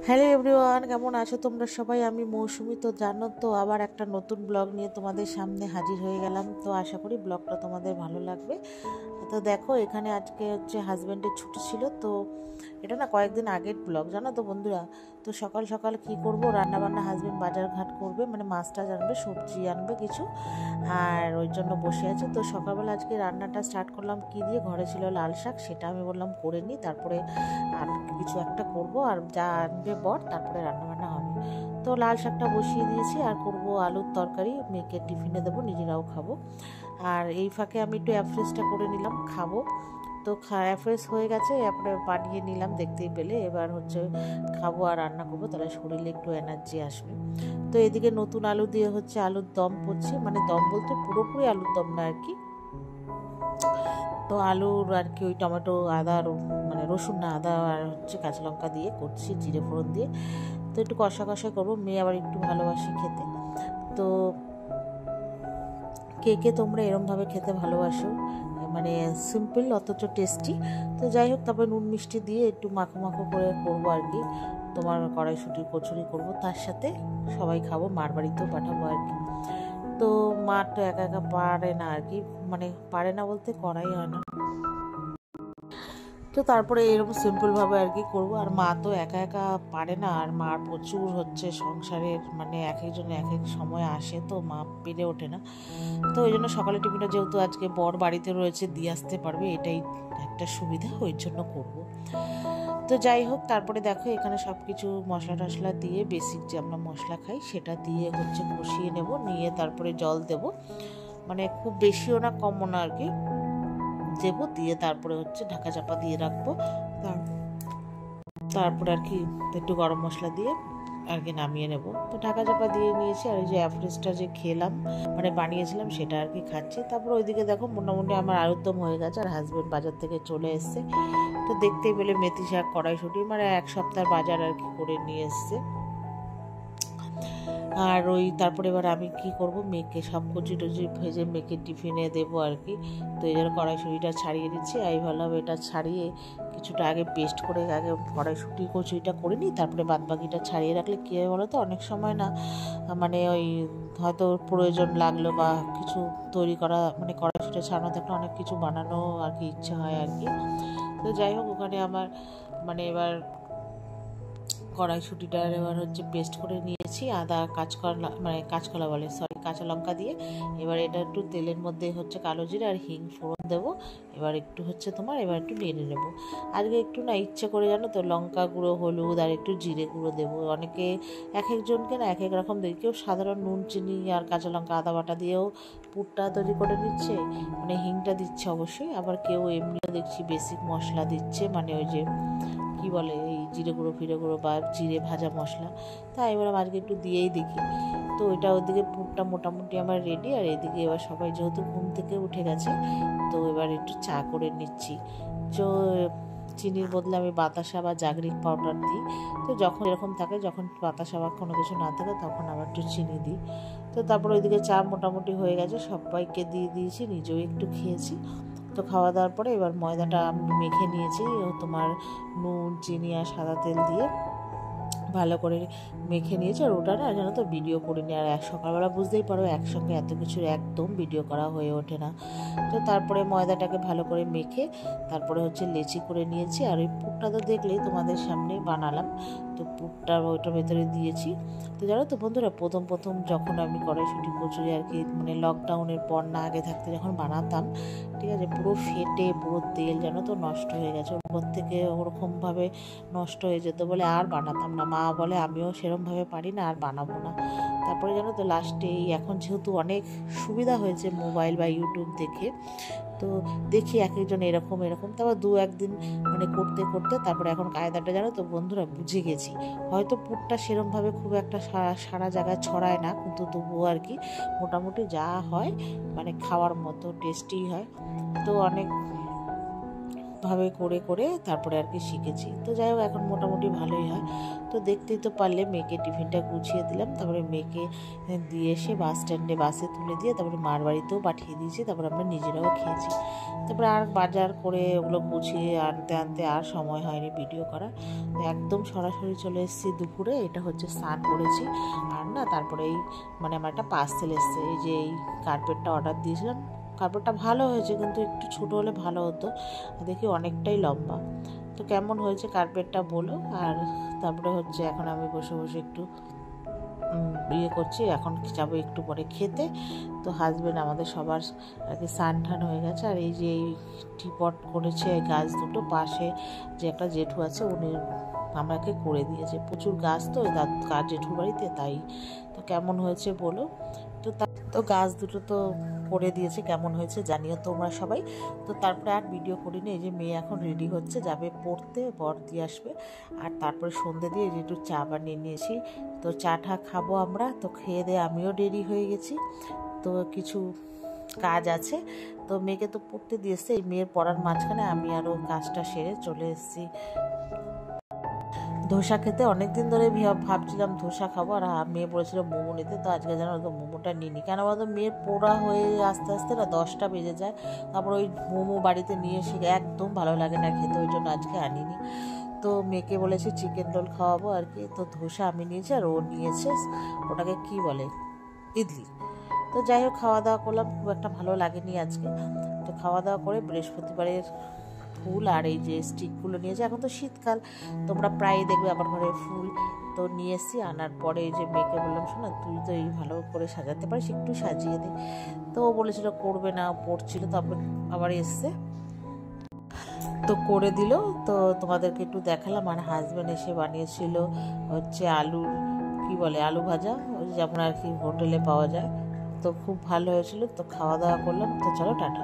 Hello everyone, কেমন আছো তোমরা সবাই? আমি মৌসুমি। তো জানো তো, আবার একটা নতুন ব্লগ নিয়ে তোমাদের সামনে হাজির হয়ে গেলাম। তো আশা করি ব্লগটা তোমাদের ভালো লাগবে। তো দেখো, এখানে আজকে হচ্ছে হাজব্যান্ডের ছুটি ছিল। তো এটা না কয়েকদিন আগের ব্লগ, জানো তো বন্ধুরা। তো সকাল সকাল কি করব, রান্না বান্না হাজব্যান্ড বাজার ঘাট করবে, মানে মাছ টাছ আনবে, সবজি আনবে কিছু, আর ওই জন্য বসে আছে। তো সকালবেলা আজকে রান্নাটা স্টার্ট করলাম কি দিয়ে, ঘরে ছিল লাল শাক, সেটা আমি বললাম করে নিই, তারপরে আর কিছু একটা করব, আর যা আনবে বর তারপরে রান্নাবান্না হবে। তো লাল শাকটা বসিয়ে দিয়েছি, আর করব আলুর তরকারি, মেয়েকে টিফিনে দেবো, নিজেরাও খাবো। আর এই ফাঁকে আমি একটু অ্যাফ্রেশটা করে নিলাম, খাবো। তো অ্যাফ্রেশ হয়ে গেছে, এরপরে বানিয়ে নিলাম, দেখতেই পেলে। এবার হচ্ছে খাবো আর রান্না করবো, তাহলে শরীরে একটু এনার্জি আসবে। তো এদিকে নতুন আলু দিয়ে হচ্ছে আলুর দম করছি, মানে দম বলতে পুরোপুরি আলুর দম না আর কি। তো আলুর আর কি ওই টমেটো আদা মানে রসুন না আদা আর হচ্ছে কাঁচা লঙ্কা দিয়ে করছি, জিরে ফোড়ন দিয়ে। তো একটু কষা কষা করবো, মেয়ে আবার একটু ভালোবাসি খেতে। তো কে কে তোমরা এরমভাবে খেতে ভালোবাসো, মানে সিম্পল অথচ টেস্টি। তো যাই হোক, তারপরে নুন মিষ্টি দিয়ে একটু মাখো মাখো করে করবো আর কি। তোমার কড়াইশুঁটির কচুরি করবো, তার সাথে সবাই খাবো, মার বাড়িতেও পাঠাবো আর কি। তো মা তো একা একা পারে না আর কি, মানে পারে না বলতে করাই হয় না। তো তারপরে এরকম সিম্পলভাবে আর কি করবো। আর মা তো একা একা পারে না, আর মার প্রচুর হচ্ছে সংসারের, মানে এক একজন এক এক সময় আসে, তো মা পেরে ওঠে না। তো ওই জন্য সকালে টিফিনটা যেহেতু আজকে বর বাড়িতে রয়েছে, দিয়ে আসতে পারবে, এটাই একটা সুবিধা, ওই জন্য করব। তো যাই হোক, তারপরে দেখো এখানে সব কিছু মশলা টশলা দিয়ে, বেসিক যে আমরা মশলা খাই সেটা দিয়ে হচ্ছে কষিয়ে নেব, নিয়ে তারপরে জল দেব, মানে খুব বেশিও না কমও না আর কি দেবো, দিয়ে তারপরে হচ্ছে ঢাকা চাপা দিয়ে রাখবো। তারপরে আর কি একটু গরম মশলা দিয়ে আর কি নামিয়ে নেব। তো ঢাকা চাপা দিয়ে নিয়েছি, আর এই যে অ্যাফ্রেশটা যে খেলাম, মানে বানিয়েছিলাম, সেটা আর কি খাচ্ছি। তারপর ওইদিকে দেখো মোটামুটি আমার আলুর দম হয়ে গেছে, আর হাজব্যান্ড বাজার থেকে চলে এসছে। তো দেখতেই পেলে মেথি শাক, কড়াইশুঁটি, মানে এক সপ্তাহের বাজার আর কি করে নিয়ে এসছে। আর ওই তারপরে এবার আমি কি করব, মেয়েকে সব কচি টচি ভেজে মেয়েকে টিফিনে দেবো আর কি। তো এই জন্য কড়াইশুঁটিটা ছাড়িয়ে দিচ্ছি। আমি ভাবলাম এটা ছাড়িয়ে কিছুটা আগে পেস্ট করে আগে কড়াইশুঁটি কচুরিটা করে নিই, তারপরে বাদবাকিটা ছাড়িয়ে রাখলে কী হয় বলো তো, অনেক সময় না মানে ওই হয়তো প্রয়োজন লাগলো বা কিছু তৈরি করা, মানে কড়াইশুঁটি ছাড়ানো থাকলে অনেক কিছু বানানো আর কি ইচ্ছে হয় আর কি। তো যাই হোক, ওখানে আমার মানে এবার কড়াইশুঁটিটার এবার হচ্ছে পেস্ট করে নিয়েছি, আদা কাঁচকলা, মানে কাঁচকলা বলে সরি, কাঁচা লঙ্কা দিয়ে। এবার এটা একটু তেলের মধ্যে হচ্ছে কালো জিরে আর হিং ফোড়ন দেবো। এবার একটু হচ্ছে তোমার এবার একটু নেড়ে নেবো। আজকে একটু না ইচ্ছে করে, জানো তো, লঙ্কা গুঁড়ো, হলুদ আর একটু জিরে গুঁড়ো দেবো। অনেকে এক একজনকে না এক এক রকম দেখি, কেউ সাধারণ নুন চিনি আর কাঁচা লঙ্কা আদা বাটা দিয়েও পুরটা তৈরি করে নিচ্ছে, মানে হিংটা দিচ্ছে অবশ্যই। আবার কেউ এমনিও দেখছি বেসিক মশলা দিচ্ছে, মানে ওই যে কি বলে এই জিরে গুঁড়ো ফিরে গুঁড়ো বা জিরে ভাজা মশলা। তাই এবার আজকে একটু দিয়েই দেখি। তো ওইটা ওদিকে পুরটা মোটামুটি আমার রেডি। আর এদিকে এবার সবাই যেহেতু ঘুম থেকে উঠে গেছে, তো এবার একটু চা করে নিচ্ছি। তো চিনির বদলে আমি বাতাসা বা জাগরিক পাউডার দিই। তো যখন এরকম থাকে, যখন বাতাসা বা কোনো কিছু না থাকে, তখন আবার একটু চিনি দিই। তো তারপর ওইদিকে চা মোটামুটি হয়ে গেছে, সবাইকে দিয়ে দিয়েছি, নিজেও একটু খেয়েছি। তো খাওয়া দাওয়ার পরে এবার ময়দাটা আমি মেখে নিয়েছি, তোমার নুন চিনি আর সাদা তেল দিয়ে ভালো করে মেখে নিয়েছি। আর ওটা না জানো তো ভিডিও করিনি, আর সকালবেলা বুঝতেই পারো একসঙ্গে এত কিছুর একদম ভিডিও করা হয়ে ওঠে না। তো তারপরে ময়দাটাকে ভালো করে মেখে তারপরে হচ্ছে লেচি করে নিয়েছি। আর ওই পুরটা তো দেখলেই তোমাদের সামনে বানালাম। তো পুরটা ওইটার ভেতরে দিয়েছি। তো জানো তো বন্ধুরা, প্রথম প্রথম যখন আমি কড়াইশুঁটি কচুরি আর কি, মানে লকডাউনের পর না আগে থাকতে যখন বানাতাম, ঠিক আছে, পুরো ফেটে পুরো তেল জানো তো নষ্ট হয়ে গেছে, ওপর থেকে ওরকমভাবে নষ্ট হয়ে যেত বলে আর বানাতাম না। মা বলে আমিও সেরমভাবে পারি না, আর বানাবো না। তারপরে জানো তো লাস্টে এখন যেহেতু অনেক সুবিধা হয়েছে মোবাইল বা ইউটিউব দেখে, তো দেখি এক একজন এরকম এরকম, তারপর দু একদিন মানে করতে করতে তারপরে এখন কায়দাটা জানো তো বন্ধুরা বুঝে গেছি। হয়তো পুরটা সেরমভাবে খুব একটা সারা জায়গায় ছড়ায় না, কিন্তু তবুও আর কি মোটামুটি যা হয় মানে খাওয়ার মতো টেস্টি হয়। তো অনেক ভাবে করে করে তারপরে আর কি শিখেছি। তো যাই হোক এখন মোটামুটি ভালোই হয়। তো দেখতেই তো পারলে মেয়েকে টিফিনটা গুছিয়ে দিলাম, তারপরে মেয়েকে দিয়ে এসে বাস স্ট্যান্ডে বাসে তুলে দিয়ে তারপরে মার বাড়িতেও পাঠিয়ে দিয়েছি, তারপরে আমরা নিজেরাও খেয়েছি। তারপরে আর বাজার করে ওগুলো গুছিয়ে আনতে আনতে আর সময় হয়নি ভিডিও করা। একদম সরাসরি চলে এসেছি দুপুরে। এটা হচ্ছে স্নান করেছি আর না তারপরে এই মানে আমার একটা পার্সেল এসছে, এই যে এই কার্পেটটা অর্ডার দিয়েছিলাম। কার্পেটটা ভালো হয়েছে কিন্তু একটু ছোটো হলে ভালো হতো, দেখি অনেকটাই লম্বা। তো কেমন হয়েছে কার্পেটটা বলো। আর তারপরে হচ্ছে এখন আমি বসে বসে একটু ইয়ে করছি, এখন যাবো একটু পরে খেতে। তো হাজব্যান্ড আমাদের সবার আর কি স্নান টান হয়ে গেছে। আর এই যে এই টিপট করেছে এই গাছ দুটো, পাশে যে একটা জেঠু আছে উনি আমাকে করে দিয়েছে। প্রচুর গাছ তো কার জেঠুর বাড়িতে, তাই। তো কেমন হয়েছে বলো। তো গাছ দুটো তো করে দিয়েছে, কেমন হয়েছে জানিও তোমরা সবাই। তো তারপরে আর ভিডিও করিনি। এই যে মেয়ে এখন রেডি হচ্ছে, যাবে পড়তে, বর দিয়ে আসবে। আর তারপরে সন্ধ্যে দিয়ে একটু চা বানিয়ে নিয়েছি, তো চাটা খাবো আমরা। তো খেয়ে দিয়ে আমিও রেডি হয়ে গেছি। তো কিছু কাজ আছে, তো মেয়েকে তো পড়তে দিয়েছে। এই মেয়ের পড়ার মাঝখানে আমি আরও কাজটা সেরে চলে এসেছি ধোসা খেতে। অনেকদিন ধরে ভাবছিলাম ধোসা খাবো, আর মেয়ে বলেছিল মোমো নিতে। তো আজকে জানো তো মোমোটা নিইনি, কেন বলতো মেয়ের পোড়া হয়ে আস্তে আস্তে না 10টা বেজে যায়। তারপর ওই মোমো বাড়িতে নিয়ে এসে একদম ভালো লাগে না খেতে, ওই জন্য আজকে আনিনি। তো মেয়েকে বলেছি চিকেন রোল খাওয়াবো আর কি। তো ধোসা আমি নিয়েছি আর ও নিয়েছে ওটাকে কি বলে, ইডলি। তো যাই হোক খাওয়া দাওয়া করলাম, খুব একটা ভালো লাগেনি আজকে। তো খাওয়া দাওয়া করে বৃহস্পতিবারের ফুল আর এই যে স্টিকগুলো নিয়েছি, এখন তো শীতকাল, তোমরা প্রায় দেখবে আমার ঘরে ফুল। তো নিয়ে এসেছি, আনার পরে এই যে মেয়েকে বললাম শোনা তুই তো এই ভালো করে সাজাতে পারিস, একটু সাজিয়ে দে। তো ও বলেছিল করবে না, পড়ছিল, তারপর আবার এসছে তো করে দিল। তো তোমাদেরকে একটু দেখালাম। আর হাজব্যান্ড এসে বানিয়েছিল হচ্ছে আলুর কি বলে আলু ভাজা, ওই যেমন আর কি হোটেলে পাওয়া যায়। তো খুব ভালো হয়েছিল। তো খাওয়া দাওয়া করলাম। তো চলো টাটা।